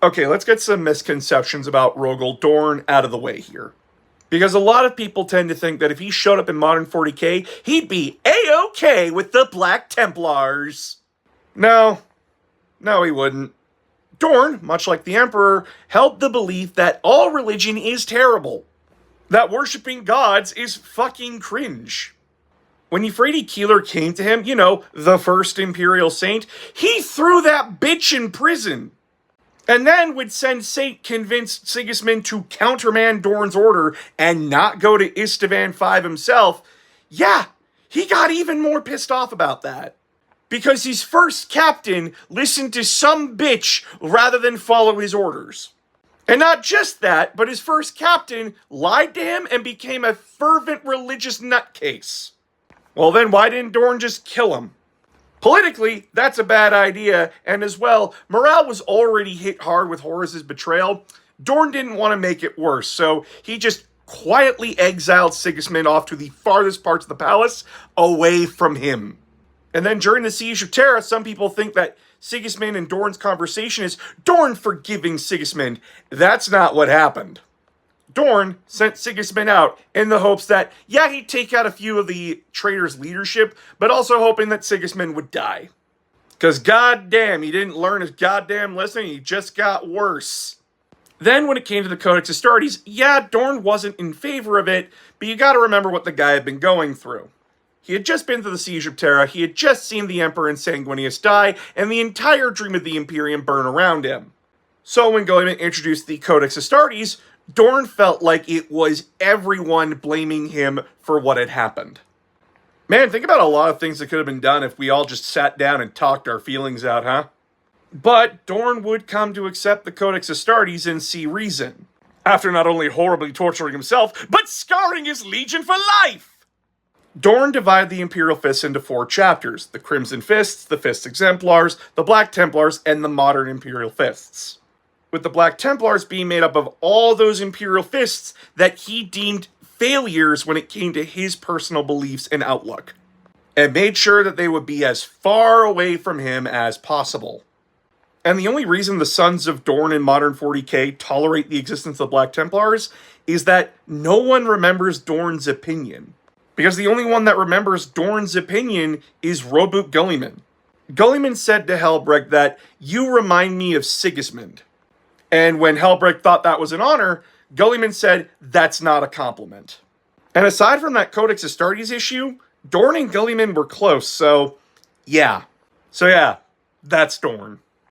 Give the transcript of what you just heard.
Okay, let's get some misconceptions about Rogal Dorn out of the way here. Because a lot of people tend to think that if he showed up in modern 40k, he'd be A-OK with the Black Templars. No, he wouldn't. Dorn, much like the Emperor, held the belief that all religion is terrible. That worshipping gods is fucking cringe. When Euphrates Keeler came to him, the first Imperial Saint, he threw that bitch in prison. And then would send Saint convinced Sigismund to countermand Dorn's order and not go to Istvan V himself. Yeah, he got even more pissed off about that. Because his first captain listened to some bitch rather than follow his orders. And not just that, but his first captain lied to him and became a fervent religious nutcase. Well then, why didn't Dorn just kill him? Politically, that's a bad idea, and as well, morale was already hit hard with Horus's betrayal. Dorn didn't want to make it worse, so he just quietly exiled Sigismund off to the farthest parts of the palace, away from him. And then during the Siege of Terra, some people think that Sigismund and Dorn's conversation is Dorn forgiving Sigismund. That's not what happened. Dorn sent Sigismund out in the hopes that, yeah, he'd take out a few of the traitors' leadership, but also hoping that Sigismund would die. Because goddamn, he didn't learn his goddamn lesson, he just got worse. Then when it came to the Codex Astartes, yeah, Dorn wasn't in favor of it, but you gotta remember what the guy had been going through. He had just been to the Siege of Terra, he had just seen the Emperor and Sanguinius die, and the entire dream of the Imperium burn around him. So when Guilliman introduced the Codex Astartes, Dorn felt like it was everyone blaming him for what had happened. Man, think about a lot of things that could have been done if we all just sat down and talked our feelings out, huh? But Dorn would come to accept the Codex Astartes and see reason, after not only horribly torturing himself, but scarring his legion for life! Dorn divided the Imperial Fists into 4 chapters: the Crimson Fists, the Fists Exemplars, the Black Templars, and the modern Imperial Fists. With the Black Templars being made up of all those Imperial Fists that he deemed failures when it came to his personal beliefs and outlook, and made sure that they would be as far away from him as possible. And the only reason the Sons of Dorn in modern 40k tolerate the existence of Black Templars is that no one remembers Dorn's opinion. Because the only one that remembers Dorn's opinion is Roboute Guilliman. Guilliman said to Helbrecht that, "You remind me of Sigismund." And when Helbrecht thought that was an honor, Guilliman said, "That's not a compliment." And aside from that Codex Astartes issue, Dorn and Guilliman were close, so yeah, that's Dorn.